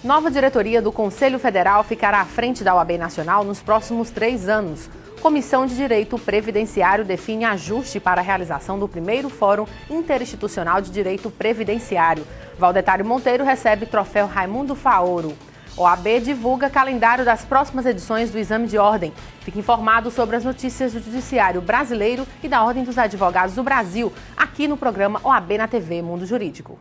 Nova diretoria do Conselho Federal ficará à frente da OAB Nacional nos próximos 3 anos. Comissão de Direito Previdenciário define ajuste para a realização do primeiro Fórum Interinstitucional de Direito Previdenciário. Valdetário Monteiro recebe troféu Raimundo Faoro. OAB divulga calendário das próximas edições do Exame de Ordem. Fique informado sobre as notícias do Judiciário Brasileiro e da Ordem dos Advogados do Brasil, aqui no programa OAB na TV Mundo Jurídico.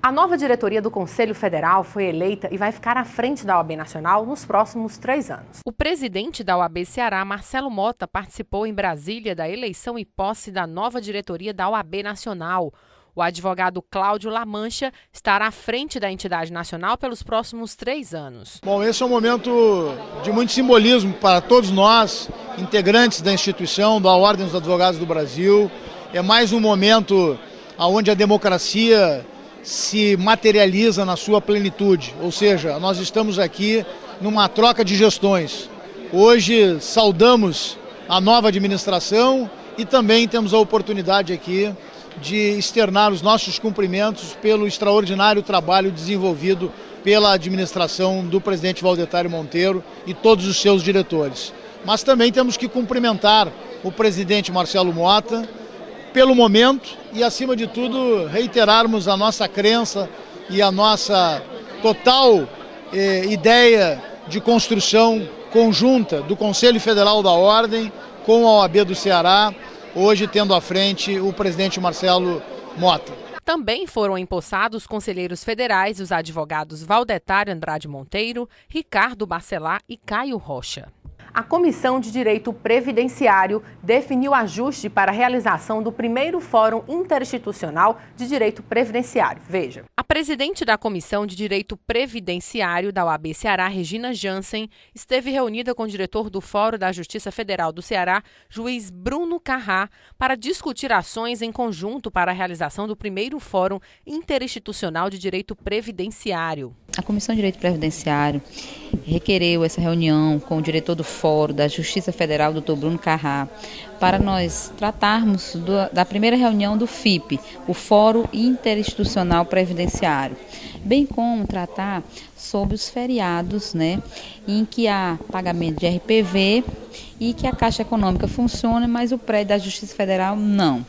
A nova diretoria do Conselho Federal foi eleita e vai ficar à frente da OAB Nacional nos próximos 3 anos. O presidente da OAB Ceará, Marcelo Mota, participou em Brasília da eleição e posse da nova diretoria da OAB Nacional. O advogado Cláudio Lamancha estará à frente da entidade nacional pelos próximos 3 anos. Bom, esse é um momento de muito simbolismo para todos nós, integrantes da instituição, da Ordem dos Advogados do Brasil. É mais um momento onde a democracia se materializa na sua plenitude, ou seja, nós estamos aqui numa troca de gestões. Hoje saudamos a nova administração e também temos a oportunidade aqui de externar os nossos cumprimentos pelo extraordinário trabalho desenvolvido pela administração do presidente Valdetário Monteiro e todos os seus diretores. Mas também temos que cumprimentar o presidente Marcelo Mota pelo momento e, acima de tudo, reiterarmos a nossa crença e a nossa total ideia de construção conjunta do Conselho Federal da Ordem com a OAB do Ceará, hoje tendo à frente o presidente Marcelo Mota. Também foram empossados conselheiros federais os advogados Valdetário Andrade Monteiro, Ricardo Bacelar e Caio Rocha. A Comissão de Direito Previdenciário definiu ajuste para a realização do primeiro Fórum Interinstitucional de Direito Previdenciário. Veja. A presidente da Comissão de Direito Previdenciário da OAB Ceará, Regina Jansen, esteve reunida com o diretor do Fórum da Justiça Federal do Ceará, juiz Bruno Carrá, para discutir ações em conjunto para a realização do primeiro Fórum Interinstitucional de Direito Previdenciário. A Comissão de Direito Previdenciário requereu essa reunião com o diretor do Fórum da Justiça Federal, Dr. Bruno Carrá, para nós tratarmos da primeira reunião do FIP, o Fórum Interinstitucional Previdenciário, bem como tratar sobre os feriados, em que há pagamento de RPV e que a Caixa Econômica funciona, mas o prédio da Justiça Federal não.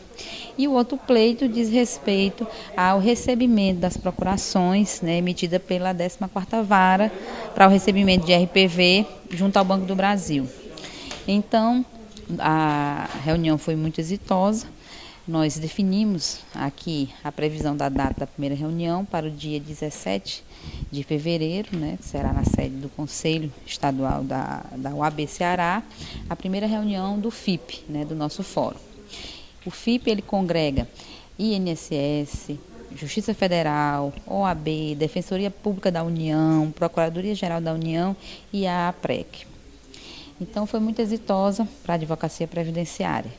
E o outro pleito diz respeito ao recebimento das procurações, emitida pela 14ª Vara para o recebimento de RPV junto ao Banco do Brasil. Então, a reunião foi muito exitosa. Nós definimos aqui a previsão da data da primeira reunião para o dia 17 de fevereiro, que será na sede do Conselho Estadual da OAB Ceará, a primeira reunião do FIP, do nosso fórum. O FIP ele congrega INSS, Justiça Federal, OAB, Defensoria Pública da União, Procuradoria-Geral da União e a APREC. Então foi muito exitosa para a advocacia previdenciária.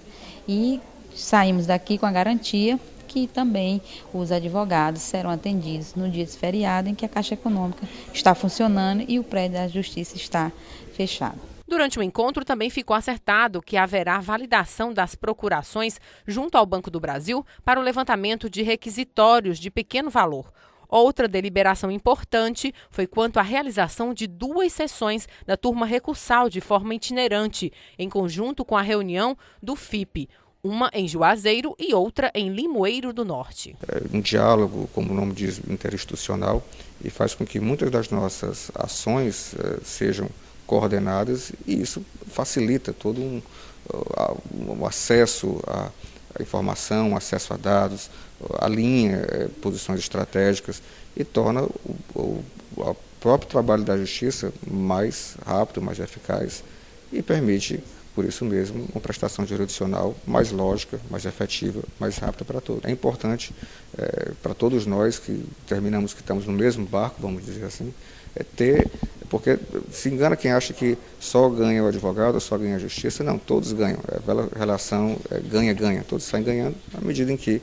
E saímos daqui com a garantia que também os advogados serão atendidos no dia de feriado em que a Caixa Econômica está funcionando e o prédio da Justiça está fechado. Durante o encontro, também ficou acertado que haverá validação das procurações junto ao Banco do Brasil para o levantamento de requisitórios de pequeno valor. Outra deliberação importante foi quanto à realização de 2 sessões da turma recursal de forma itinerante, em conjunto com a reunião do FIP, uma em Juazeiro e outra em Limoeiro do Norte. Um diálogo, como o nome diz, interinstitucional, e faz com que muitas das nossas ações sejam coordenadas, e isso facilita todo um acesso à informação, acesso a dados, alinha posições estratégicas e torna o próprio trabalho da Justiça mais rápido, mais eficaz e permite, por isso mesmo, uma prestação jurisdicional mais lógica, mais efetiva, mais rápida para todos. É importante para todos nós que terminamos que estamos no mesmo barco, vamos dizer assim, porque se engana quem acha que só ganha o advogado, só ganha a justiça. Não, todos ganham. É aquela relação ganha-ganha, todos saem ganhando à medida em que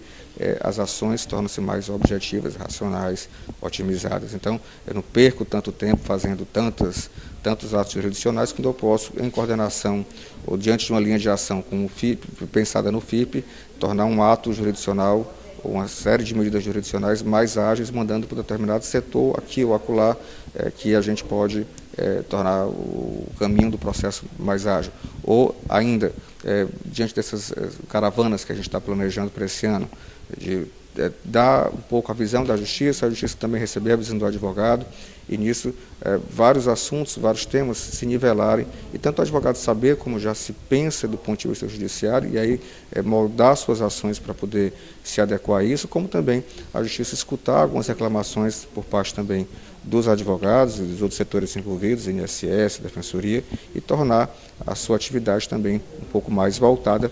as ações tornam-se mais objetivas, racionais, otimizadas. Então, eu não perco tanto tempo fazendo tantas tanto os atos jurisdicionais, quando eu posso, em coordenação ou diante de uma linha de ação como o FIP, pensada no FIP, tornar um ato jurisdicional ou uma série de medidas jurisdicionais mais ágeis, mandando para um determinado setor, aqui ou acolá, que a gente pode tornar o caminho do processo mais ágil. Ou ainda, diante dessas caravanas que a gente está planejando para esse ano, de dar um pouco a visão da justiça, a justiça também receber a visão do advogado, e nisso vários assuntos, vários temas se nivelarem, e tanto o advogado saber como já se pensa do ponto de vista judiciário, e aí moldar suas ações para poder se adequar a isso, como também a justiça escutar algumas reclamações por parte também dos advogados e dos outros setores envolvidos, INSS, Defensoria, e tornar a sua atividade também um pouco mais voltada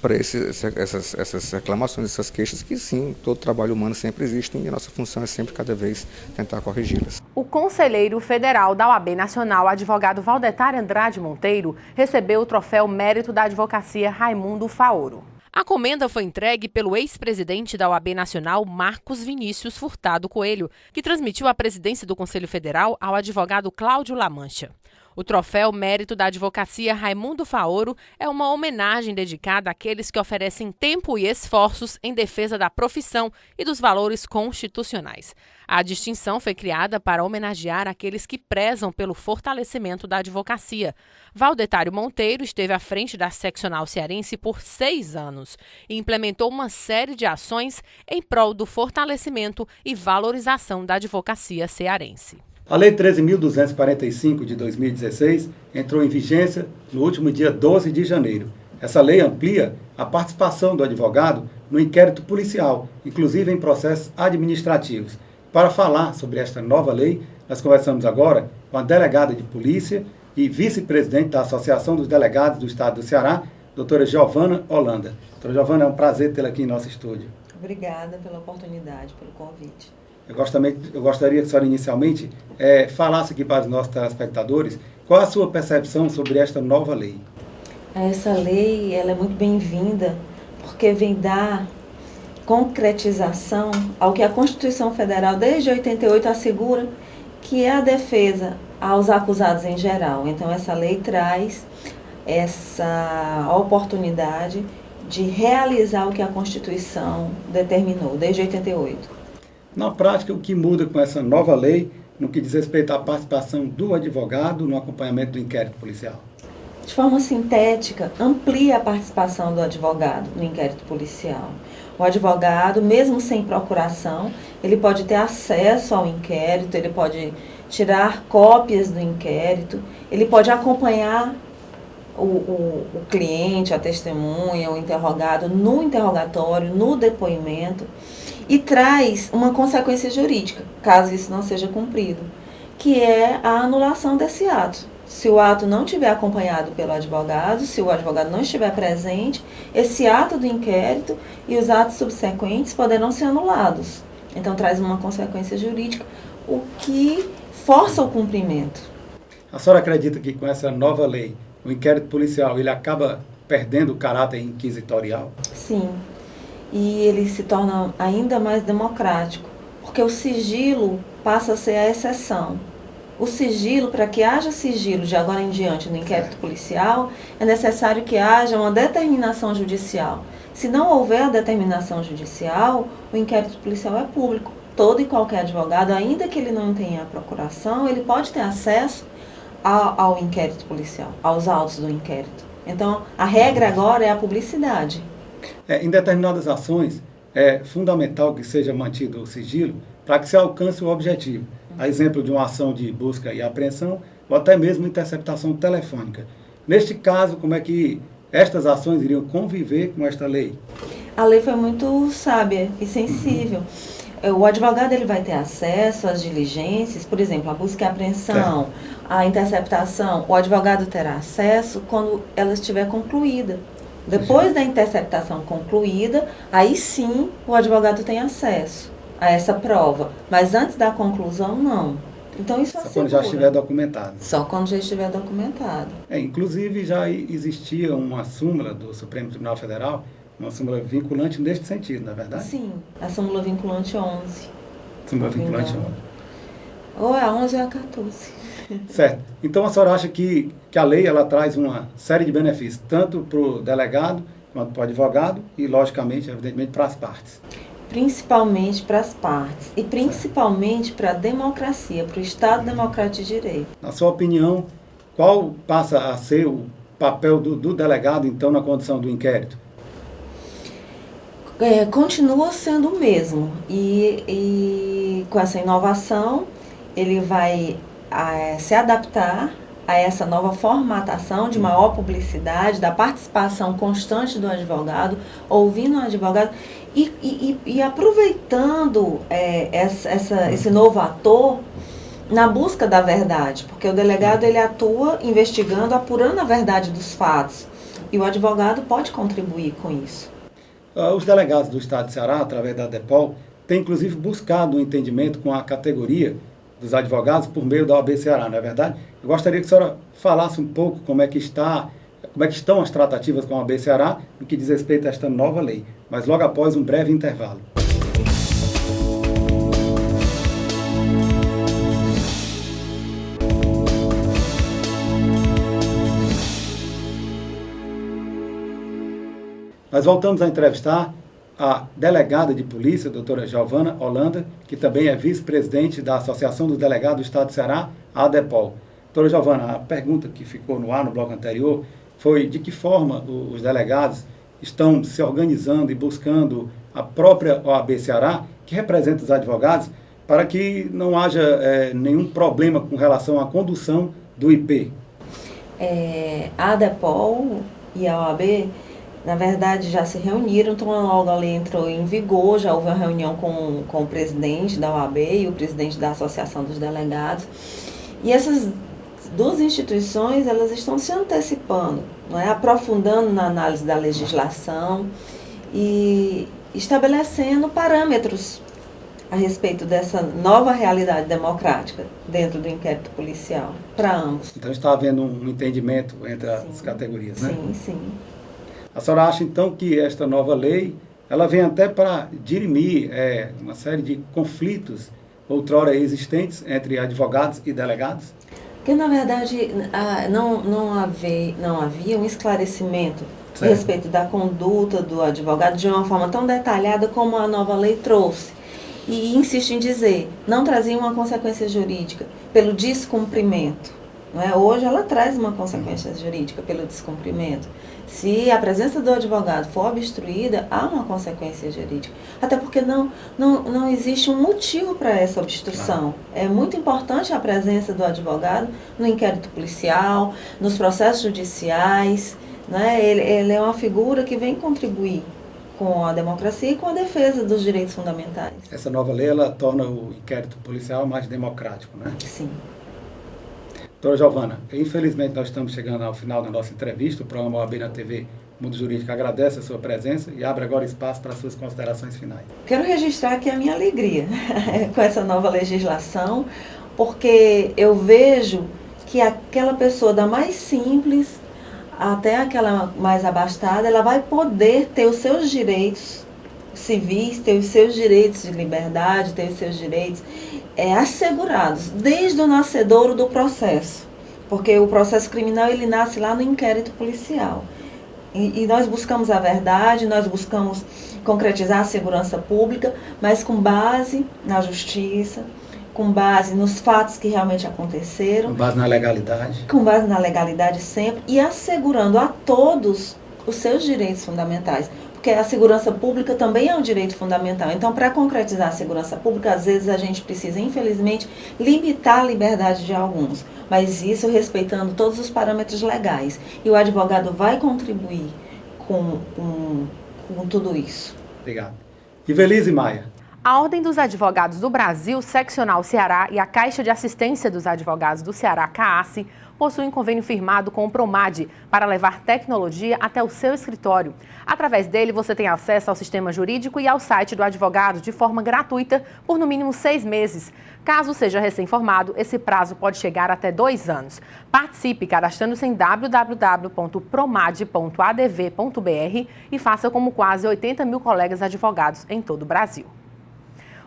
para essas reclamações, essas queixas, que sim, todo trabalho humano sempre existe e a nossa função é sempre cada vez tentar corrigi-las. O conselheiro federal da OAB Nacional, advogado Valdetário Andrade Monteiro, recebeu o troféu Mérito da Advocacia Raimundo Faoro. A comenda foi entregue pelo ex-presidente da OAB Nacional, Marcos Vinícius Furtado Coelho, que transmitiu a presidência do Conselho Federal ao advogado Cláudio Lamancha. O troféu Mérito da Advocacia Raimundo Faoro é uma homenagem dedicada àqueles que oferecem tempo e esforços em defesa da profissão e dos valores constitucionais. A distinção foi criada para homenagear aqueles que prezam pelo fortalecimento da advocacia. Valdetário Monteiro esteve à frente da seccional cearense por 6 anos e implementou uma série de ações em prol do fortalecimento e valorização da advocacia cearense. A Lei 13.245 de 2016 entrou em vigência no último dia 12 de janeiro. Essa lei amplia a participação do advogado no inquérito policial, inclusive em processos administrativos. Para falar sobre esta nova lei, nós conversamos agora com a delegada de polícia e vice-presidente da Associação dos Delegados do Estado do Ceará, doutora Giovana Holanda. Doutora Giovana, é um prazer tê-la aqui em nosso estúdio. Obrigada pela oportunidade, pelo convite. Eu gostaria que a senhora inicialmente falasse aqui para os nossos telespectadores qual a sua percepção sobre esta nova lei. Essa lei ela é muito bem-vinda porque vem dar concretização ao que a Constituição Federal desde 88 assegura, que é a defesa aos acusados em geral. Então essa lei traz essa oportunidade de realizar o que a Constituição determinou desde 88. Na prática, o que muda com essa nova lei no que diz respeito à participação do advogado no acompanhamento do inquérito policial? De forma sintética, amplia a participação do advogado no inquérito policial. O advogado, mesmo sem procuração, ele pode ter acesso ao inquérito, ele pode tirar cópias do inquérito, ele pode acompanhar o cliente, a testemunha, o interrogado no interrogatório, no depoimento, e traz uma consequência jurídica, caso isso não seja cumprido, que é a anulação desse ato. Se o ato não estiver acompanhado pelo advogado, se o advogado não estiver presente, esse ato do inquérito e os atos subsequentes poderão ser anulados. Então traz uma consequência jurídica, o que força o cumprimento. A senhora acredita que com essa nova lei, o inquérito policial ele acaba perdendo o caráter inquisitorial? Sim. E ele se torna ainda mais democrático, porque o sigilo passa a ser a exceção. O sigilo, para que haja sigilo de agora em diante no inquérito policial, é necessário que haja uma determinação judicial. Se não houver a determinação judicial, o inquérito policial é público. Todo e qualquer advogado, ainda que ele não tenha a procuração, ele pode ter acesso ao inquérito policial, aos autos do inquérito. Então, a regra agora é a publicidade. Em determinadas ações, é fundamental que seja mantido o sigilo para que se alcance o objetivo. A exemplo de uma ação de busca e apreensão ou até mesmo interceptação telefônica. Neste caso, como é que estas ações iriam conviver com esta lei? A lei foi muito sábia e sensível. O advogado ele vai ter acesso às diligências, por exemplo, a busca e apreensão, a interceptação. O advogado terá acesso quando ela estiver concluída. Depois da interceptação concluída, aí sim o advogado tem acesso a essa prova. Mas antes da conclusão, não. Então isso assegura. Só quando já estiver documentado. Só quando já estiver documentado. Inclusive já existia uma súmula do Supremo Tribunal Federal, uma súmula vinculante neste sentido, não é verdade? Sim, a súmula vinculante 11. Súmula vinculante 11. Ou é a 11 ou é a 14. Certo. Então a senhora acha que a lei ela traz uma série de benefícios, tanto para o delegado quanto para o advogado e, logicamente, evidentemente, para as partes. Principalmente para as partes e principalmente para a democracia, para o Estado Democrático de Direito. Na sua opinião, qual passa a ser o papel do delegado, então, na condução do inquérito? Continua sendo o mesmo e com essa inovação ele vai se adaptar a essa nova formatação de maior publicidade, da participação constante do advogado, ouvindo o advogado e aproveitando esse novo ator na busca da verdade, porque o delegado ele atua investigando, apurando a verdade dos fatos e o advogado pode contribuir com isso. Os delegados do Estado de Ceará, através da ADEPOL, têm inclusive buscado um entendimento com a categoria dos advogados por meio da OAB Ceará, não é verdade? Eu gostaria que a senhora falasse um pouco como é que estão as tratativas com a OAB Ceará no que diz respeito a esta nova lei, mas logo após um breve intervalo. Nós voltamos a entrevistar a delegada de polícia, a doutora Giovana Holanda, que também é vice-presidente da Associação dos Delegados do Estado de Ceará, a ADEPOL. Doutora Giovana, a pergunta que ficou no ar no bloco anterior foi de que forma os delegados estão se organizando e buscando a própria OAB Ceará, que representa os advogados, para que não haja nenhum problema com relação à condução do IP. A ADEPOL e a OAB, na verdade, já se reuniram, então logo a lei entrou em vigor, já houve uma reunião com o presidente da OAB e o presidente da Associação dos Delegados. E essas duas instituições, elas estão se antecipando, não é? Aprofundando na análise da legislação e estabelecendo parâmetros a respeito dessa nova realidade democrática dentro do inquérito policial, para ambos. Então está havendo um entendimento entre as categorias, né? Sim, sim. A senhora acha, então, que esta nova lei, ela vem até para dirimir uma série de conflitos outrora existentes entre advogados e delegados? Porque, na verdade, não havia um esclarecimento a respeito da conduta do advogado de uma forma tão detalhada como a nova lei trouxe. E insisto em dizer, não trazia uma consequência jurídica pelo descumprimento. Não é? Hoje ela traz uma consequência jurídica pelo descumprimento. Se a presença do advogado for obstruída, há uma consequência jurídica. Até porque não existe um motivo para essa obstrução. É muito importante a presença do advogado no inquérito policial, nos processos judiciais. Né? Ele é uma figura que vem contribuir com a democracia e com a defesa dos direitos fundamentais. Essa nova lei, ela torna o inquérito policial mais democrático, né? Sim. Doutora Giovana, infelizmente nós estamos chegando ao final da nossa entrevista. O programa OAB na TV Mundo Jurídico agradece a sua presença e abre agora espaço para as suas considerações finais. Quero registrar aqui a minha alegria com essa nova legislação, porque eu vejo que aquela pessoa da mais simples até aquela mais abastada, ela vai poder ter os seus direitos civis, ter os seus direitos de liberdade, ter os seus direitos assegurados, desde o nascedouro do processo. Porque o processo criminal, ele nasce lá no inquérito policial. E nós buscamos a verdade, nós buscamos concretizar a segurança pública, mas com base na justiça, com base nos fatos que realmente aconteceram. Com base na legalidade. Com base na legalidade sempre, e assegurando a todos os seus direitos fundamentais. Porque a segurança pública também é um direito fundamental. Então, para concretizar a segurança pública, às vezes a gente precisa, infelizmente, limitar a liberdade de alguns. Mas isso respeitando todos os parâmetros legais. E o advogado vai contribuir com tudo isso. Obrigado. Ivelise Maia. A Ordem dos Advogados do Brasil, Seccional Ceará e a Caixa de Assistência dos Advogados do Ceará, CAASSE, possuem convênio firmado com o Promad para levar tecnologia até o seu escritório. Através dele, você tem acesso ao sistema jurídico e ao site do advogado de forma gratuita por no mínimo 6 meses. Caso seja recém-formado, esse prazo pode chegar até 2 anos. Participe cadastrando-se em www.promad.adv.br e faça como quase 80 mil colegas advogados em todo o Brasil.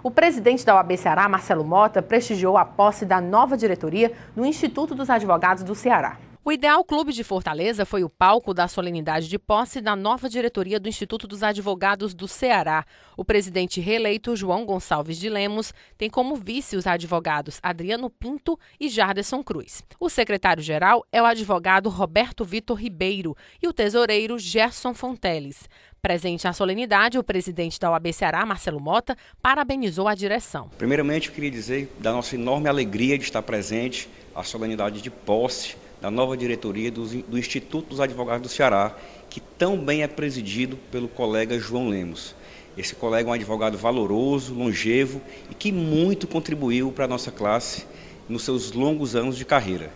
O presidente da OAB Ceará, Marcelo Mota, prestigiou a posse da nova diretoria do Instituto dos Advogados do Ceará. O Ideal Clube de Fortaleza foi o palco da solenidade de posse da nova diretoria do Instituto dos Advogados do Ceará. O presidente reeleito, João Gonçalves de Lemos, tem como vice os advogados Adriano Pinto e Jarderson Cruz. O secretário-geral é o advogado Roberto Vitor Ribeiro e o tesoureiro Gerson Fonteles. Presente à solenidade, o presidente da OAB Ceará, Marcelo Mota, parabenizou a direção. Primeiramente, eu queria dizer da nossa enorme alegria de estar presente à solenidade de posse da nova diretoria do Instituto dos Advogados do Ceará, que tão bem é presidido pelo colega João Lemos. Esse colega é um advogado valoroso, longevo e que muito contribuiu para a nossa classe nos seus longos anos de carreira.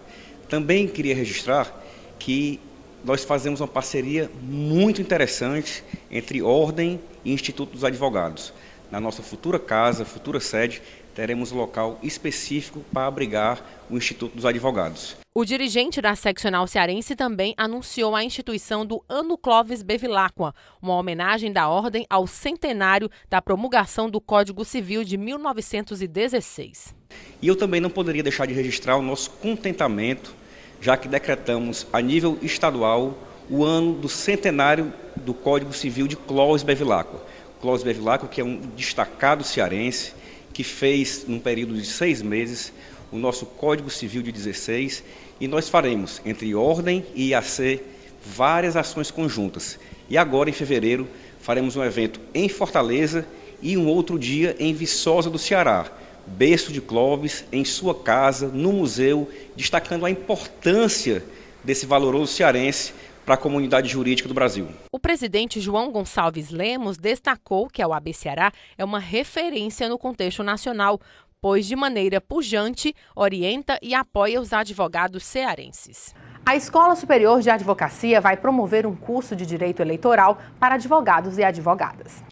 Também queria registrar que nós fazemos uma parceria muito interessante entre Ordem e Instituto dos Advogados. Na nossa futura casa, futura sede, teremos um local específico para abrigar o Instituto dos Advogados. O dirigente da seccional cearense também anunciou a instituição do Ano Clóvis Bevilacqua, uma homenagem da Ordem ao centenário da promulgação do Código Civil de 1916. E eu também não poderia deixar de registrar o nosso contentamento, já que decretamos a nível estadual o ano do centenário do Código Civil de Clóvis Bevilacqua. Clóvis Bevilacqua, que é um destacado cearense, que fez, num período de 6 meses, o nosso Código Civil de 16, e nós faremos, entre Ordem e IAC, várias ações conjuntas. E agora, em fevereiro, faremos um evento em Fortaleza e um outro dia em Viçosa do Ceará, berço de Clóvis, em sua casa, no museu, destacando a importância desse valoroso cearense para a comunidade jurídica do Brasil. O presidente João Gonçalves Lemos destacou que a OAB Ceará é uma referência no contexto nacional, pois de maneira pujante orienta e apoia os advogados cearenses. A Escola Superior de Advocacia vai promover um curso de direito eleitoral para advogados e advogadas.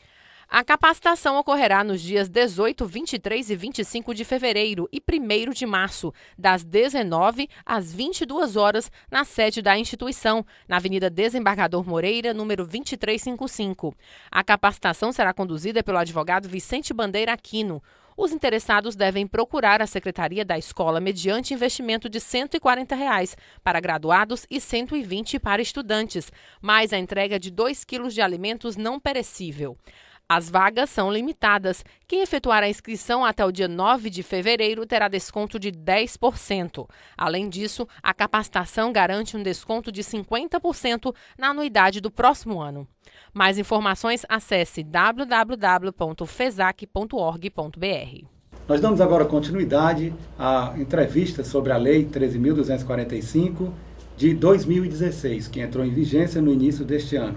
A capacitação ocorrerá nos dias 18, 23 e 25 de fevereiro e 1º de março, das 19 às 22 horas, na sede da instituição, na Avenida Desembargador Moreira, número 2355. A capacitação será conduzida pelo advogado Vicente Bandeira Aquino. Os interessados devem procurar a secretaria da escola mediante investimento de R$ 140 para graduados e R$ 120 para estudantes, mais a entrega de 2 quilos de alimentos não perecível. As vagas são limitadas. Quem efetuar a inscrição até o dia 9 de fevereiro terá desconto de 10%. Além disso, a capacitação garante um desconto de 50% na anuidade do próximo ano. Mais informações, acesse www.fesac.org.br. Nós damos agora continuidade à entrevista sobre a Lei 13.245 de 2016, que entrou em vigência no início deste ano.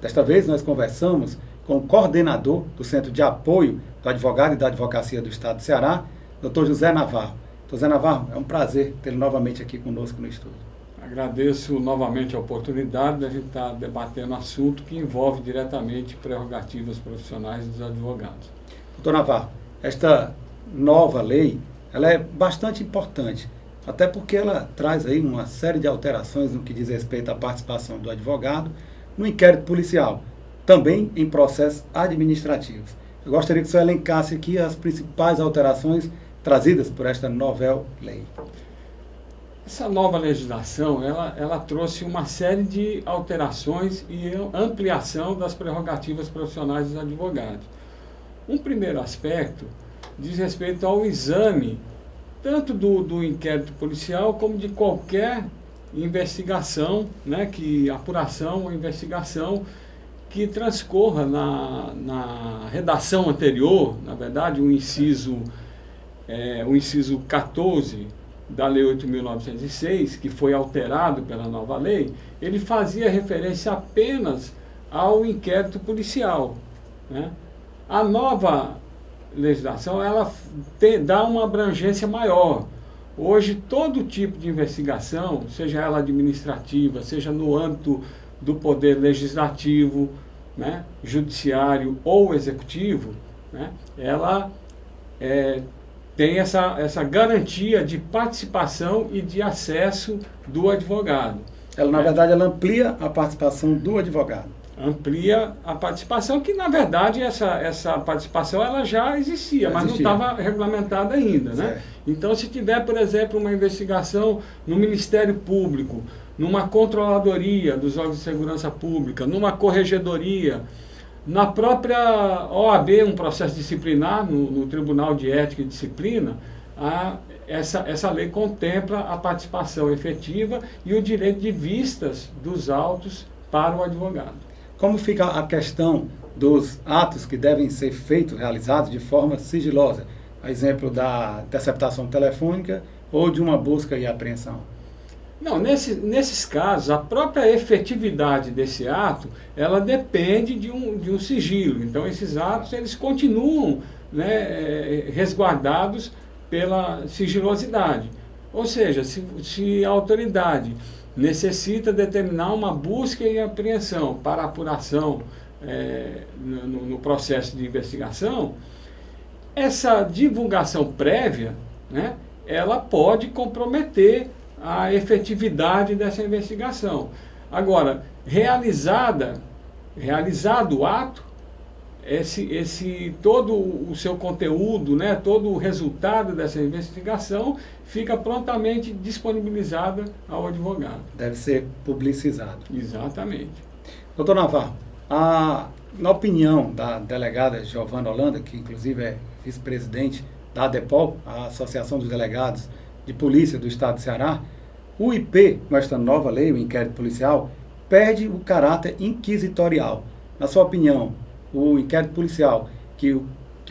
Desta vez nós conversamos com o coordenador do Centro de Apoio do Advogado e da Advocacia do Estado do Ceará, Dr. José Navarro. Dr. José Navarro, é um prazer tê-lo novamente aqui conosco no estúdio. Agradeço novamente a oportunidade de a gente estar debatendo um assunto que envolve diretamente prerrogativas profissionais dos advogados. Dr. Navarro, esta nova lei, ela é bastante importante, até porque ela traz aí uma série de alterações no que diz respeito à participação do advogado no inquérito policial, também em processos administrativos. Eu gostaria que o senhor elencasse aqui as principais alterações trazidas por esta nova lei. Essa nova legislação, ela trouxe uma série de alterações e ampliação das prerrogativas profissionais dos advogados. Um primeiro aspecto diz respeito ao exame, tanto do inquérito policial como de qualquer investigação, né, apuração ou investigação que transcorra na redação anterior, na verdade, o inciso 14 da Lei 8.906, que foi alterado pela nova lei, ele fazia referência apenas ao inquérito policial, né? A nova legislação, ela dá uma abrangência maior. Hoje, todo tipo de investigação, seja ela administrativa, seja no âmbito do poder legislativo, né, judiciário ou executivo, né, ela tem essa garantia de participação e de acesso do advogado. Ela, na verdade, ela amplia a participação do advogado. Amplia a participação, que na verdade essa participação ela já existia, mas não estava regulamentada ainda, né? Então, se tiver, por exemplo, uma investigação no Ministério Público, numa controladoria dos órgãos de segurança pública, numa corregedoria, na própria OAB, um processo disciplinar no Tribunal de Ética e Disciplina, essa lei contempla a participação efetiva e o direito de vistas dos autos para o advogado. Como fica a questão dos atos que devem ser feitos, realizados de forma sigilosa? A exemplo da interceptação telefônica ou de uma busca e apreensão? Não, nesses casos, a própria efetividade desse ato, ela depende de um sigilo. Então, esses atos, eles continuam, né, resguardados pela sigilosidade. Ou seja, se a autoridade necessita determinar uma busca e apreensão para apuração no processo de investigação, essa divulgação prévia, né, ela pode comprometer a efetividade dessa investigação. Agora, realizado o ato, todo o seu conteúdo, né, todo o resultado dessa investigação fica prontamente disponibilizado ao advogado. Deve ser publicizado. Exatamente. Doutor Navarro, na opinião da delegada Giovana Holanda, que inclusive é vice-presidente da ADEPOL, a Associação dos Delegados de Polícia do Estado do Ceará, o IP, com esta nova lei, o inquérito policial, perde o caráter inquisitorial. Na sua opinião, o inquérito policial que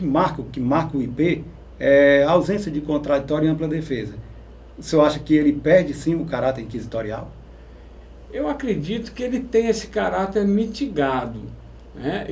marca o IP é a ausência de contraditório e ampla defesa. O senhor acha que ele perde sim o caráter inquisitorial? Eu acredito que ele tem esse caráter mitigado, né?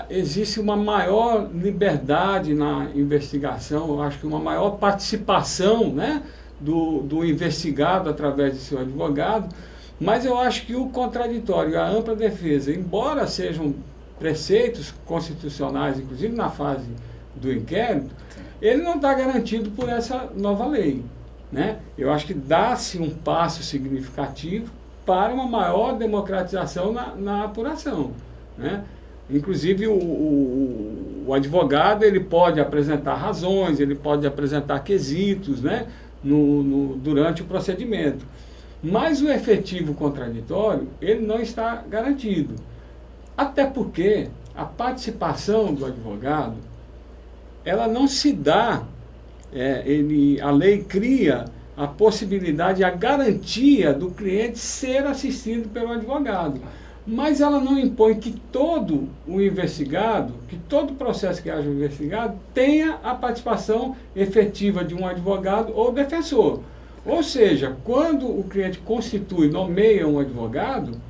Existe uma maior liberdade na investigação, eu acho que uma maior participação, né, do investigado através de seu advogado, mas eu acho que o contraditório e a ampla defesa, embora sejam preceitos constitucionais, inclusive na fase do inquérito, ele não está garantido por essa nova lei, né? Eu acho que dá-se um passo significativo para uma maior democratização na apuração, né? Inclusive o advogado ele pode apresentar razões, ele pode apresentar quesitos, né, durante o procedimento, mas o efetivo contraditório ele não está garantido. Até porque a participação do advogado, ela não se dá, a lei cria a possibilidade, a garantia do cliente ser assistido pelo advogado, mas ela não impõe que todo o investigado, que todo processo que haja investigado, tenha a participação efetiva de um advogado ou defensor. Ou seja, quando o cliente constitui, nomeia um advogado,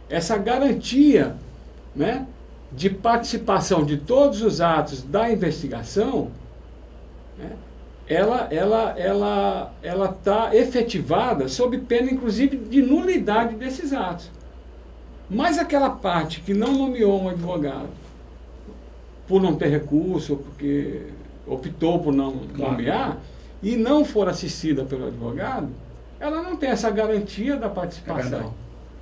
essa garantia, né, de participação de todos os atos da investigação, né, ela está efetivada sob pena, inclusive, de nulidade desses atos. Mas aquela parte que não nomeou um advogado, por não ter recurso, ou porque optou por não nomear, e não for assistida pelo advogado, ela não tem essa garantia da participação.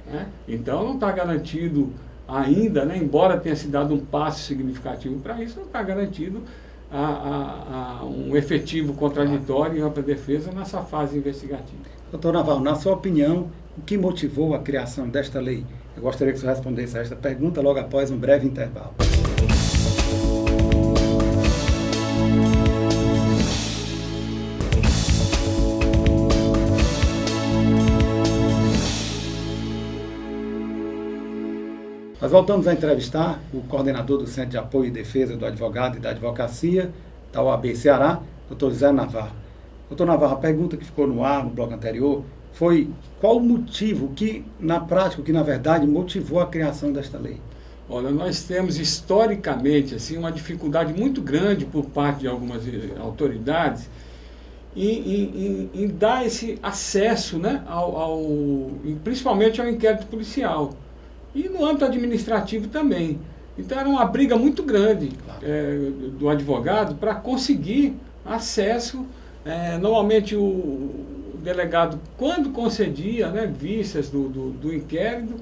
Né? Então não está garantido ainda, né, embora tenha se dado um passo significativo para isso, não está garantido um efetivo contraditório e ampla defesa nessa fase investigativa. Doutor Navarro, na sua opinião, o que motivou a criação desta lei? Eu gostaria que o senhor respondesse a esta pergunta logo após um breve intervalo. Nós voltamos a entrevistar o coordenador do Centro de Apoio e Defesa do Advogado e da Advocacia da OAB Ceará, Dr. José Navarro. Doutor Navarro, a pergunta que ficou no ar no bloco anterior foi qual o motivo que, na prática, que na verdade motivou a criação desta lei? Olha, nós temos historicamente assim, uma dificuldade muito grande por parte de algumas autoridades em dar esse acesso, né, principalmente ao inquérito policial. E no âmbito administrativo também. Então era uma briga muito grande do advogado para conseguir acesso. Normalmente o delegado, quando concedia, né, vistas do inquérito,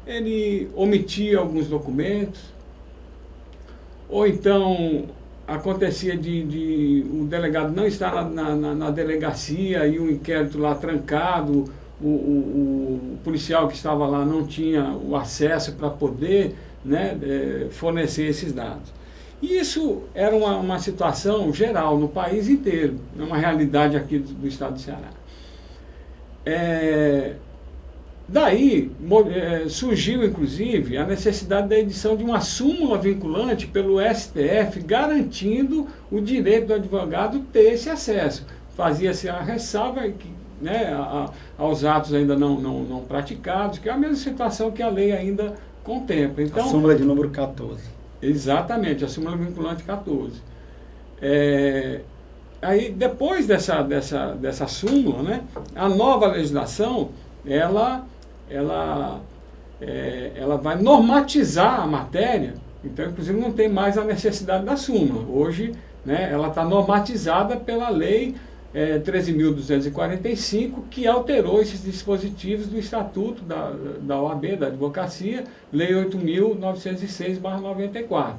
ele omitia alguns documentos, ou então acontecia de o delegado não estar na delegacia e o inquérito lá trancado, o policial que estava lá não tinha o acesso para poder, né, fornecer esses dados. E isso era uma situação geral no país inteiro, é uma realidade aqui do estado do Ceará. Daí surgiu, inclusive, a necessidade da edição de uma súmula vinculante pelo STF, garantindo o direito do advogado ter esse acesso. Fazia-se a ressalva que, né, aos atos ainda não praticados, que é a mesma situação que a lei ainda contempla. Então, a súmula de número 14. Exatamente, a súmula vinculante 14. Aí, depois dessa súmula, né, a nova legislação, ela vai normatizar a matéria, então, inclusive, não tem mais a necessidade da súmula. Hoje, né, ela está normatizada pela lei 13.245, que alterou esses dispositivos do Estatuto da OAB, da Advocacia, Lei 8.906/94.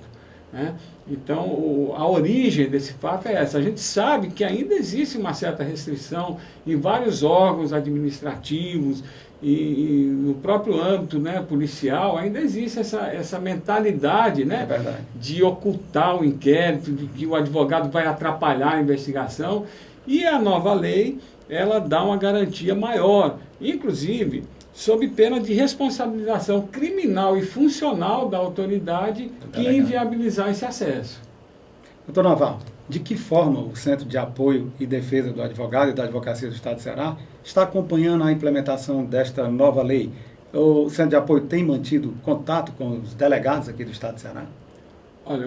Né? Então, a origem desse fato é essa. A gente sabe que ainda existe uma certa restrição em vários órgãos administrativos e no próprio âmbito, né, policial, ainda existe essa mentalidade, né, de ocultar o inquérito, de que o advogado vai atrapalhar a investigação. E a nova lei, ela dá uma garantia maior, inclusive sob pena de responsabilização criminal e funcional da autoridade que inviabilizar esse acesso. Doutor Navarro, de que forma o Centro de Apoio e Defesa do Advogado e da Advocacia do Estado do Ceará está acompanhando a implementação desta nova lei? O Centro de Apoio tem mantido contato com os delegados aqui do Estado do Ceará? Olha,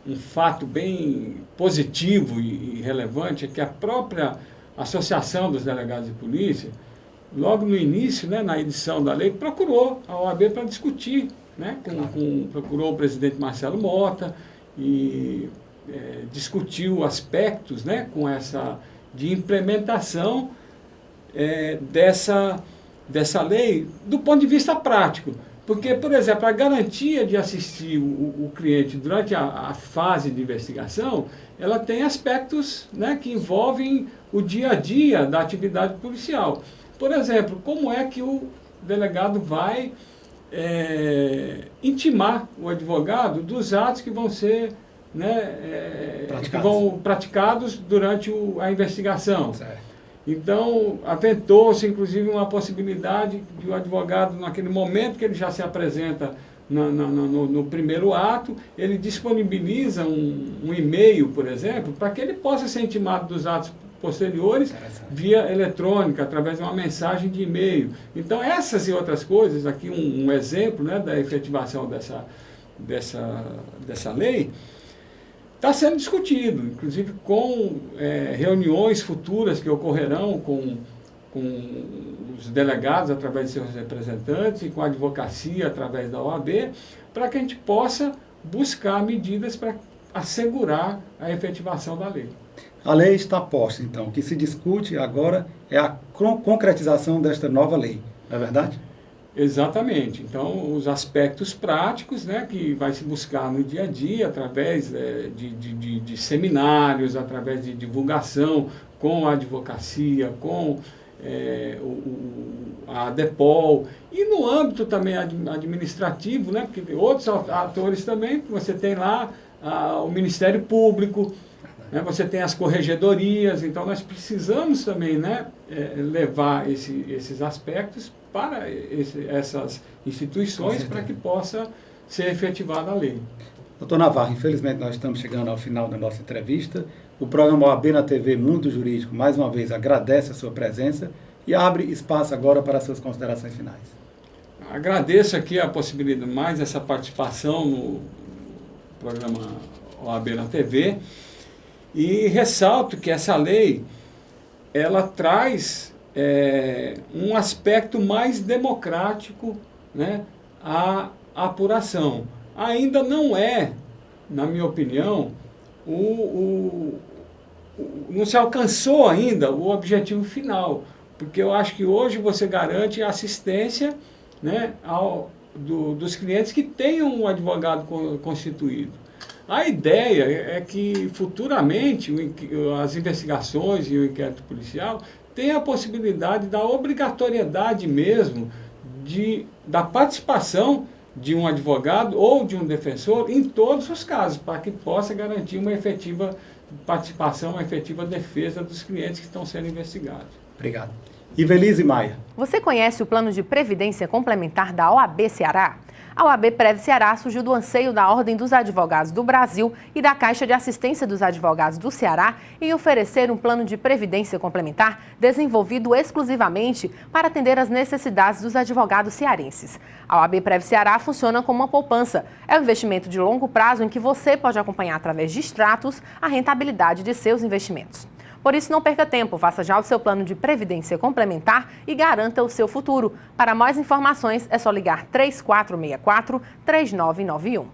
um fato bem positivo e relevante é que a própria Associação dos Delegados de Polícia, logo no início, né, na edição da lei, procurou a OAB para discutir, né, procurou o presidente Marcelo Mota e discutiu aspectos, né, com essa de implementação dessa lei do ponto de vista prático. Porque, por exemplo, a garantia de assistir o cliente durante a fase de investigação, ela tem aspectos, né, que envolvem o dia a dia da atividade policial. Por exemplo, como é que o delegado vai intimar o advogado dos atos que vão ser, né, praticados durante a investigação. Certo. Então, aventou-se, inclusive, uma possibilidade de o advogado, naquele momento que ele já se apresenta no primeiro ato, ele disponibiliza um e-mail, por exemplo, para que ele possa ser intimado dos atos posteriores via eletrônica, através de uma mensagem de e-mail. Então, essas e outras coisas, aqui um exemplo, né, da efetivação dessa lei, está sendo discutido, inclusive com reuniões futuras que ocorrerão com os delegados através de seus representantes e com a advocacia através da OAB, para que a gente possa buscar medidas para assegurar a efetivação da lei. A lei está posta, então. O que se discute agora é a concretização desta nova lei, não é verdade? Exatamente. Então, os aspectos práticos, né, que vai se buscar no dia a dia, através de seminários, através de divulgação com a advocacia, com a ADEPOL, e no âmbito também administrativo, né, porque tem outros atores também, você tem lá o Ministério Público, né, você tem as corregedorias, então nós precisamos também, né, levar esses aspectos para essas instituições para que possa ser efetivada a lei. Doutor Navarro, infelizmente nós estamos chegando ao final da nossa entrevista. O programa OAB na TV Mundo Jurídico, mais uma vez, agradece a sua presença e abre espaço agora para as suas considerações finais. Agradeço aqui a possibilidade, mais essa participação no programa OAB na TV e ressalto que essa lei, ela traz um aspecto mais democrático, né, à apuração. Ainda não é, na minha opinião, não se alcançou ainda o objetivo final, porque eu acho que hoje você garante assistência né, dos clientes que tenham um advogado constituído. A ideia é que futuramente as investigações e o inquérito policial tenham a possibilidade da obrigatoriedade mesmo da participação de um advogado ou de um defensor em todos os casos, para que possa garantir uma efetiva participação, uma efetiva defesa dos clientes que estão sendo investigados. Obrigado. Ivelise Maia. Você conhece o plano de previdência complementar da OAB Ceará? A OAB Prev Ceará surgiu do anseio da Ordem dos Advogados do Brasil e da Caixa de Assistência dos Advogados do Ceará em oferecer um plano de previdência complementar desenvolvido exclusivamente para atender às necessidades dos advogados cearenses. A OAB Prev Ceará funciona como uma poupança. É um investimento de longo prazo em que você pode acompanhar através de extratos a rentabilidade de seus investimentos. Por isso, não perca tempo, faça já o seu plano de previdência complementar e garanta o seu futuro. Para mais informações, é só ligar 3464-3991.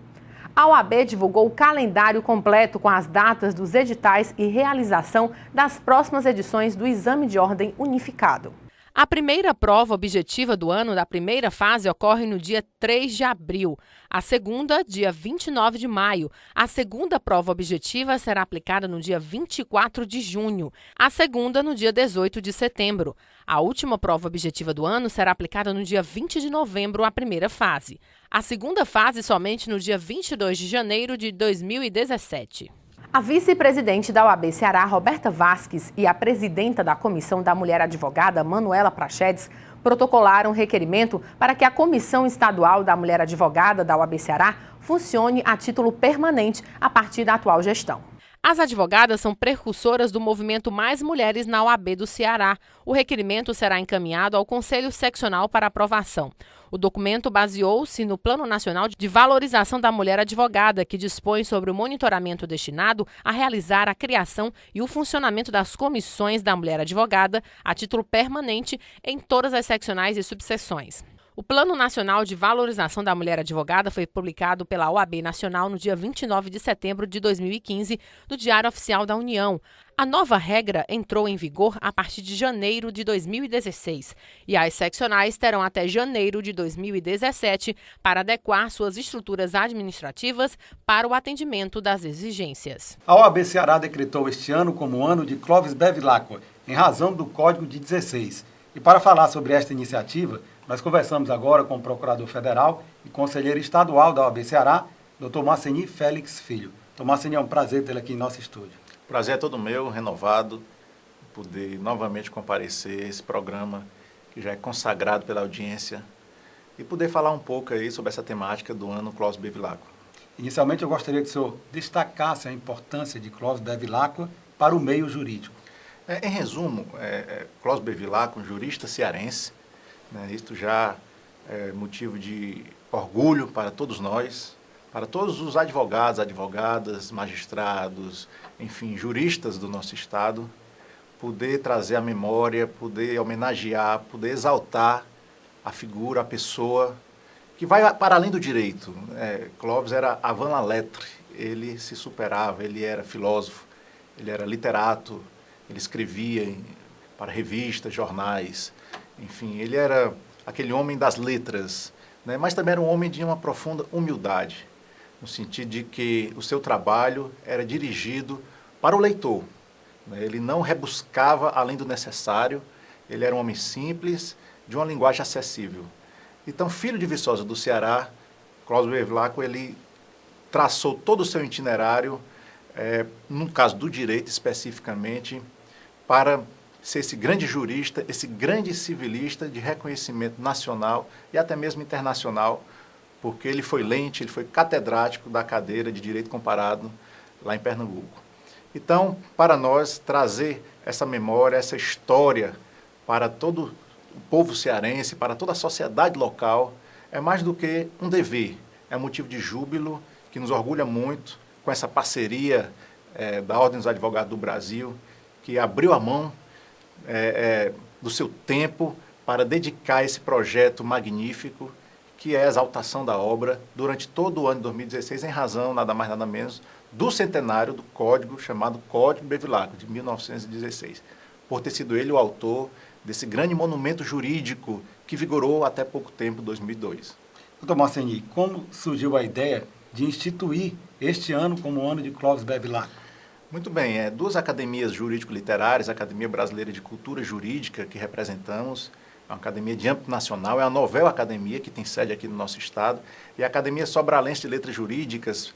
A OAB divulgou o calendário completo com as datas dos editais e realização das próximas edições do Exame de Ordem Unificado. A primeira prova objetiva do ano da primeira fase ocorre no dia 3 de abril. A segunda, dia 29 de maio. A segunda prova objetiva será aplicada no dia 24 de junho. A segunda, no dia 18 de setembro. A última prova objetiva do ano será aplicada no dia 20 de novembro, a primeira fase. A segunda fase somente no dia 22 de janeiro de 2017. A vice-presidente da OAB Ceará, Roberta Vasques, e a presidenta da Comissão da Mulher Advogada, Manuela Prachedes, protocolaram requerimento para que a Comissão Estadual da Mulher Advogada da OAB Ceará funcione a título permanente a partir da atual gestão. As advogadas são precursoras do movimento Mais Mulheres na OAB do Ceará. O requerimento será encaminhado ao Conselho Seccional para aprovação. O documento baseou-se no Plano Nacional de Valorização da Mulher Advogada, que dispõe sobre o monitoramento destinado a realizar a criação e o funcionamento das comissões da mulher advogada a título permanente em todas as seccionais e subseções. O Plano Nacional de Valorização da Mulher Advogada foi publicado pela OAB Nacional no dia 29 de setembro de 2015, no Diário Oficial da União. A nova regra entrou em vigor a partir de janeiro de 2016 e as seccionais terão até janeiro de 2017 para adequar suas estruturas administrativas para o atendimento das exigências. A OAB Ceará decretou este ano como ano de Clóvis Bevilacqua, em razão do Código de 16. E para falar sobre esta iniciativa, nós conversamos agora com o Procurador Federal e Conselheiro Estadual da OAB Ceará, Dr. Marceni Félix Filho. Dr. Marceni, é um prazer tê-lo aqui em nosso estúdio. O prazer é todo meu, renovado, poder novamente comparecer a esse programa que já é consagrado pela audiência e poder falar um pouco aí sobre essa temática do ano Clóvis Bevilacqua. Inicialmente, eu gostaria que o senhor destacasse a importância de Clóvis Bevilacqua para o meio jurídico. Em resumo, Clóvis Bevilacqua, um jurista cearense, isto já é motivo de orgulho para todos nós, para todos os advogados, advogadas, magistrados, enfim, juristas do nosso Estado, poder trazer a memória, poder homenagear, poder exaltar a figura, a pessoa que vai para além do direito. Clóvis era avant la lettre, ele se superava, ele era filósofo, ele era literato, ele escrevia para revistas, jornais, enfim, ele era aquele homem das letras, mas também era um homem de uma profunda humildade, no sentido de que o seu trabalho era dirigido para o leitor. Ele não rebuscava além do necessário, ele era um homem simples, de uma linguagem acessível. Então, filho de Viçosa do Ceará, Clóvis Bevilacqua, ele traçou todo o seu itinerário, no caso do direito especificamente, para ser esse grande jurista, esse grande civilista de reconhecimento nacional e até mesmo internacional, porque ele foi lente, ele foi catedrático da cadeira de Direito Comparado lá em Pernambuco. Então, para nós, trazer essa memória, essa história para todo o povo cearense, para toda a sociedade local, é mais do que um dever, é um motivo de júbilo que nos orgulha muito com essa parceria da Ordem dos Advogados do Brasil, que abriu a mão do seu tempo para dedicar esse projeto magnífico, que é a exaltação da obra durante todo o ano de 2016, em razão, nada mais nada menos, do centenário do código chamado Código Bevilacqua, de 1916, por ter sido ele o autor desse grande monumento jurídico que vigorou até pouco tempo, 2002. Doutor Marceni, como surgiu a ideia de instituir este ano como o ano de Clóvis Bevilacqua? Muito bem, duas academias jurídico-literárias, a Academia Brasileira de Cultura Jurídica, que representamos, é uma academia de âmbito nacional, é a Novel Academia, que tem sede aqui no nosso estado, e a Academia Sobralense de Letras Jurídicas,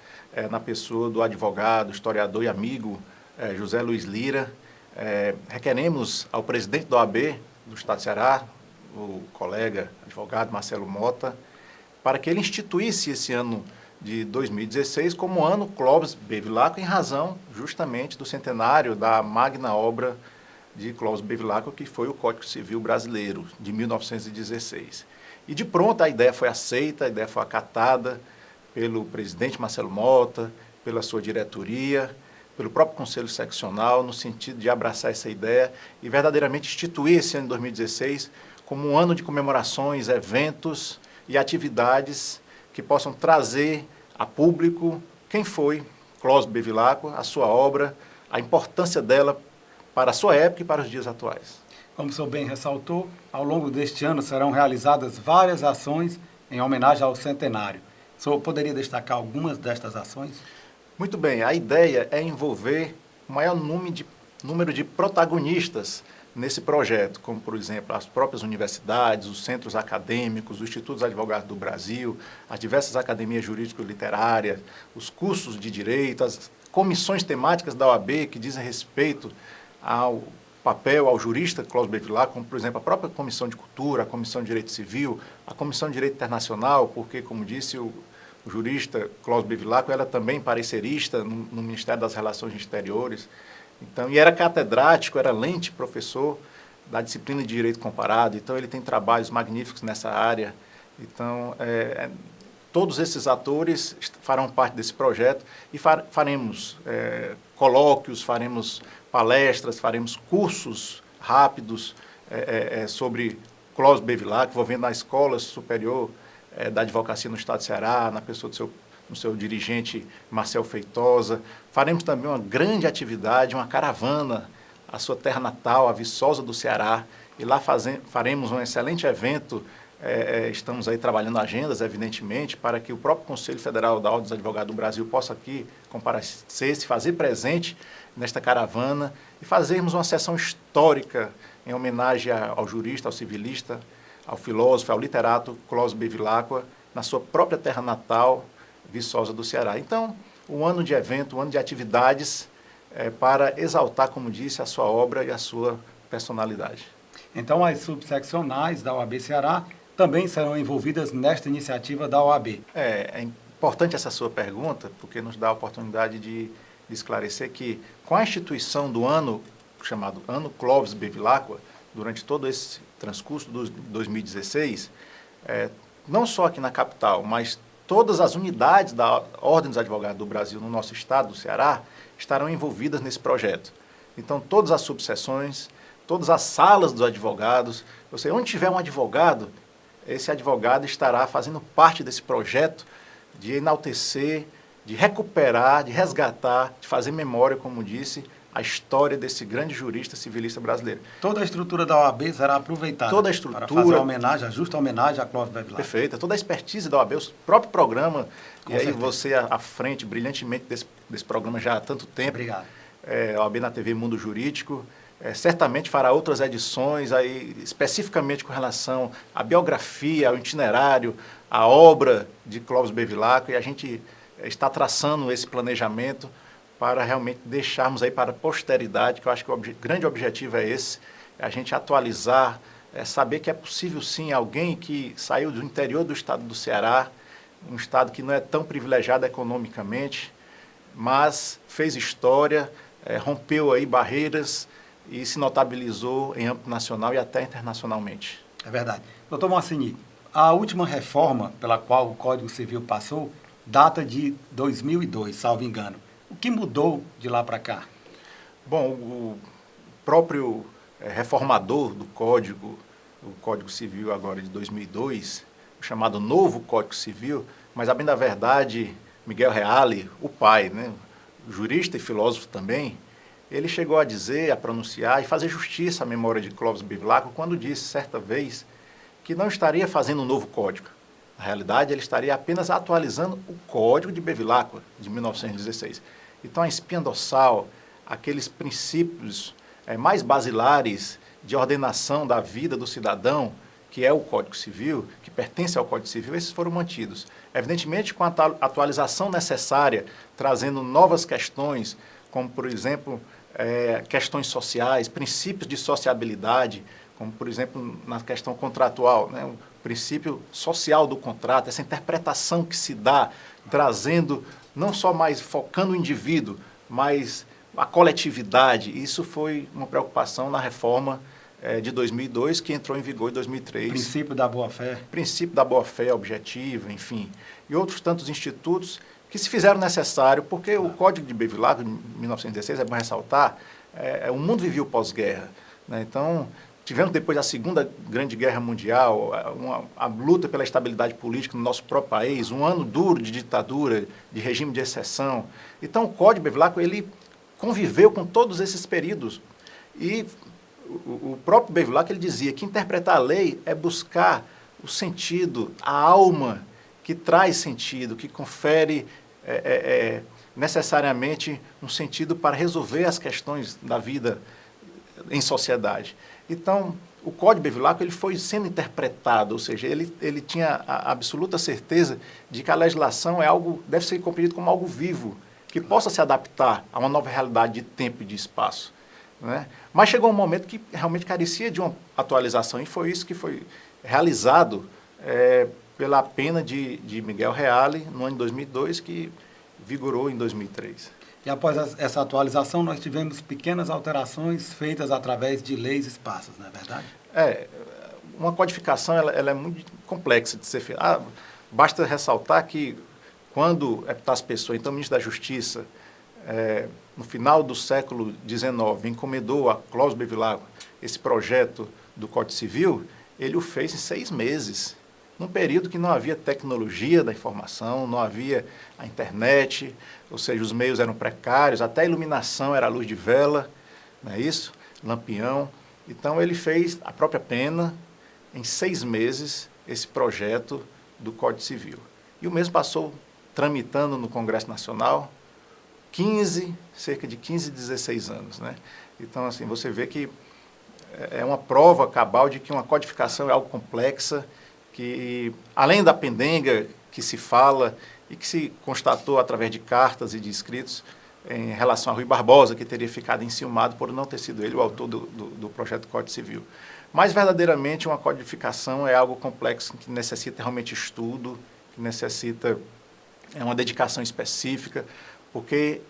na pessoa do advogado, historiador e amigo José Luiz Lira. Requeremos ao presidente da OAB do estado do Ceará, o colega advogado Marcelo Mota, para que ele instituísse esse ano de 2016 como ano Clóvis Bevilacqua, em razão justamente do centenário da magna obra de Clóvis Bevilacqua, que foi o Código Civil Brasileiro, de 1916. E de pronto a ideia foi aceita, a ideia foi acatada pelo presidente Marcelo Mota, pela sua diretoria, pelo próprio Conselho Seccional, no sentido de abraçar essa ideia e verdadeiramente instituir esse ano de 2016 como um ano de comemorações, eventos e atividades que possam trazer a público quem foi Clóvis Bevilacqua, a sua obra, a importância dela para a sua época e para os dias atuais. Como o senhor bem ressaltou, ao longo deste ano serão realizadas várias ações em homenagem ao centenário. O senhor poderia destacar algumas destas ações? Muito bem, a ideia é envolver o maior número de protagonistas nesse projeto, como, por exemplo, as próprias universidades, os centros acadêmicos, os institutos advogados do Brasil, as diversas academias jurídico-literárias, os cursos de direito, as comissões temáticas da OAB que dizem respeito ao papel, ao jurista Clóvis Bevilacqua, como, por exemplo, a própria Comissão de Cultura, a Comissão de Direito Civil, a Comissão de Direito Internacional, porque, como disse o jurista Clóvis Bevilacqua, era também parecerista no Ministério das Relações Exteriores. Então, e era catedrático, era lente professor da disciplina de Direito Comparado, então ele tem trabalhos magníficos nessa área. Então, todos esses atores farão parte desse projeto e faremos colóquios, faremos palestras, faremos cursos rápidos sobre Clóvis Bevilacqua, envolvendo a Escola Superior da Advocacia no Estado do Ceará, na pessoa do seu dirigente Marcel Feitosa. Faremos também uma grande atividade, uma caravana à sua terra natal, a Viçosa do Ceará, e lá faremos um excelente evento. Estamos aí trabalhando agendas, evidentemente, para que o próprio Conselho Federal da Ordem dos Advogados do Brasil possa aqui comparecer, se fazer presente nesta caravana e fazermos uma sessão histórica em homenagem ao jurista, ao civilista, ao filósofo, ao literato Clóvis Bevilacqua, na sua própria terra natal, Viçosa do Ceará. Então, um ano de evento, um ano de atividades para exaltar, como disse, a sua obra e a sua personalidade. Então, as subseccionais da OAB Ceará também serão envolvidas nesta iniciativa da OAB. É importante essa sua pergunta, porque nos dá a oportunidade de esclarecer que, com a instituição do ano, chamado Ano Clóvis Bevilacqua, durante todo esse transcurso de 2016, não só aqui na capital, mas todas as unidades da Ordem dos Advogados do Brasil no nosso estado, do Ceará, estarão envolvidas nesse projeto. Então, todas as subseções, todas as salas dos advogados, ou seja, onde tiver um advogado, esse advogado estará fazendo parte desse projeto de enaltecer, de recuperar, de resgatar, de fazer memória, como disse, a história desse grande jurista civilista brasileiro. Toda a estrutura da OAB será aproveitada para fazer a justa homenagem a Clóvis Bevilacqua. Perfeita. Toda a expertise da OAB, o próprio programa, Com e aí certeza. você à frente brilhantemente desse programa já há tanto tempo. Obrigado. A OAB na TV Mundo Jurídico, certamente fará outras edições, aí, especificamente com relação à biografia, ao itinerário, à obra de Clóvis Bevilacqua, e a gente está traçando esse planejamento para realmente deixarmos aí para a posteridade, que eu acho que o grande objetivo é esse, a gente atualizar, saber que é possível sim alguém que saiu do interior do estado do Ceará, um estado que não é tão privilegiado economicamente, mas fez história, rompeu aí barreiras e se notabilizou em âmbito nacional e até internacionalmente. É verdade. Doutor Marceni, a última reforma pela qual o Código Civil passou data de 2002, salvo engano. O que mudou de lá para cá? Bom, o próprio reformador do Código, o Código Civil agora de 2002, o chamado Novo Código Civil, mas a bem da verdade, Miguel Reale, o pai, né, jurista e filósofo também, ele chegou a dizer, a pronunciar e fazer justiça à memória de Clóvis Bevilacqua quando disse, certa vez, que não estaria fazendo um novo código. Na realidade, ele estaria apenas atualizando o Código de Bevilacqua, de 1916. Então, a espinha dorsal, aqueles princípios mais basilares de ordenação da vida do cidadão, que é o Código Civil, que pertence ao Código Civil, esses foram mantidos. Evidentemente, com a atualização necessária, trazendo novas questões, como, por exemplo, questões sociais, princípios de sociabilidade, como, por exemplo, na questão contratual, né? O princípio social do contrato, essa interpretação que se dá, trazendo, não só mais focando o indivíduo, mas a coletividade. Isso foi uma preocupação na reforma de 2002, que entrou em vigor em 2003. Princípio da boa-fé. Princípio da boa-fé objetiva, enfim. E outros tantos institutos que se fizeram necessário, porque o Código de Bevilacqua, de 1916, é bom ressaltar, o mundo vivia o pós-guerra, né? Então, tivemos depois da Segunda Grande Guerra Mundial, a luta pela estabilidade política no nosso próprio país, um ano duro de ditadura, de regime de exceção. Então, o Código de Bevilacqua, ele conviveu com todos esses períodos. E o próprio Bevilacqua, ele dizia que interpretar a lei é buscar o sentido, a alma que traz sentido, que confere necessariamente um sentido para resolver as questões da vida em sociedade. Então, o Código de Bevilacqua, ele foi sendo interpretado, ou seja, ele tinha a absoluta certeza de que a legislação deve ser compreendida como algo vivo, que possa se adaptar a uma nova realidade de tempo e de espaço, né? Mas chegou um momento que realmente carecia de uma atualização, e foi isso que foi realizado pela pena de Miguel Reale, no ano de 2002, que vigorou em 2003. E após essa atualização, nós tivemos pequenas alterações feitas através de leis esparsas, não é verdade? Uma codificação ela é muito complexa de ser feita. Basta ressaltar que quando Epitácio Pessoa, então ministro da Justiça, no final do século XIX, encomendou a Clóvis Bevilacqua esse projeto do Código Civil, ele o fez em 6 meses, num período que não havia tecnologia da informação, não havia a internet, ou seja, os meios eram precários, até a iluminação era a luz de vela, não é isso? Lampião. Então, ele fez a própria pena, em 6 meses, esse projeto do Código Civil. E o mesmo passou tramitando no Congresso Nacional, cerca de 15, 16 anos, né? Então, assim, você vê que é uma prova cabal de que uma codificação é algo complexa, que, além da pendenga que se fala e que se constatou através de cartas e de escritos em relação a Rui Barbosa, que teria ficado enciumado por não ter sido ele o autor do projeto do Código Civil. Mas, verdadeiramente, uma codificação é algo complexo, que necessita realmente estudo, que necessita uma dedicação específica, porque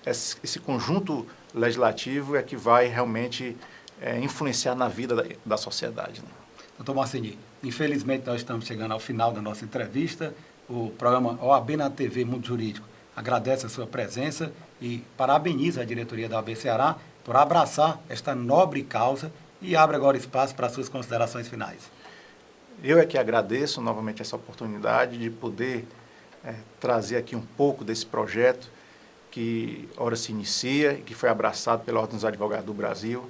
esse conjunto legislativo é que vai realmente influenciar na vida da sociedade, né? Doutor Marceni, infelizmente nós estamos chegando ao final da nossa entrevista. O programa OAB na TV Mundo Jurídico agradece a sua presença e parabeniza a diretoria da OAB Ceará por abraçar esta nobre causa e abre agora espaço para as suas considerações finais. Eu é que agradeço novamente essa oportunidade de poder trazer aqui um pouco desse projeto que ora se inicia e que foi abraçado pela Ordem dos Advogados do Brasil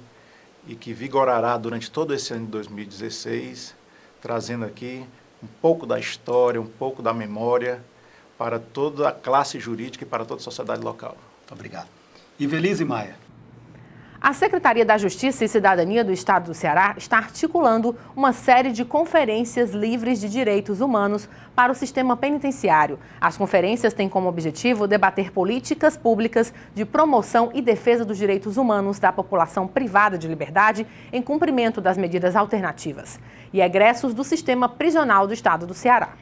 e que vigorará durante todo esse ano de 2016, trazendo aqui um pouco da história, um pouco da memória para toda a classe jurídica e para toda a sociedade local. Muito obrigado. Ivelise Maia. A Secretaria da Justiça e Cidadania do Estado do Ceará está articulando uma série de conferências livres de direitos humanos para o sistema penitenciário. As conferências têm como objetivo debater políticas públicas de promoção e defesa dos direitos humanos da população privada de liberdade em cumprimento das medidas alternativas e egressos do sistema prisional do Estado do Ceará.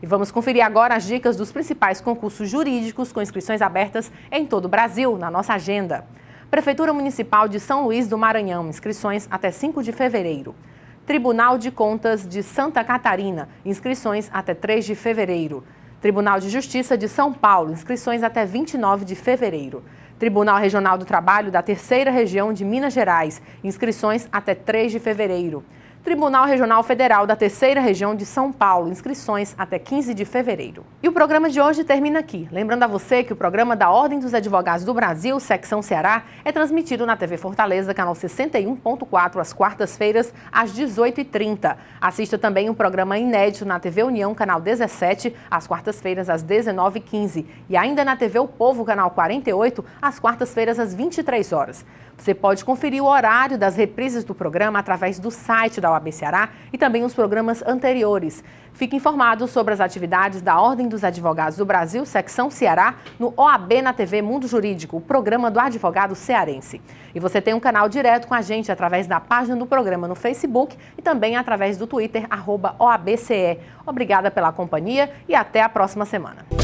E vamos conferir agora as dicas dos principais concursos jurídicos com inscrições abertas em todo o Brasil na nossa agenda. Prefeitura Municipal de São Luís do Maranhão, inscrições até 5 de fevereiro. Tribunal de Contas de Santa Catarina, inscrições até 3 de fevereiro. Tribunal de Justiça de São Paulo, inscrições até 29 de fevereiro. Tribunal Regional do Trabalho da Terceira Região de Minas Gerais, inscrições até 3 de fevereiro. Tribunal Regional Federal da Terceira Região de São Paulo. Inscrições até 15 de fevereiro. E o programa de hoje termina aqui. Lembrando a você que o programa da Ordem dos Advogados do Brasil, Secção Ceará, é transmitido na TV Fortaleza, canal 61.4, às quartas-feiras, às 18h30. Assista também um programa inédito na TV União, canal 17, às quartas-feiras, às 19h15. E ainda na TV O Povo, canal 48, às quartas-feiras, às 23 horas. Você pode conferir o horário das reprises do programa através do site da OAB Ceará e também os programas anteriores. Fique informado sobre as atividades da Ordem dos Advogados do Brasil, Secção Ceará, no OAB na TV Mundo Jurídico, o programa do advogado cearense. E você tem um canal direto com a gente através da página do programa no Facebook e também através do Twitter, @OABCE. Obrigada pela companhia e até a próxima semana.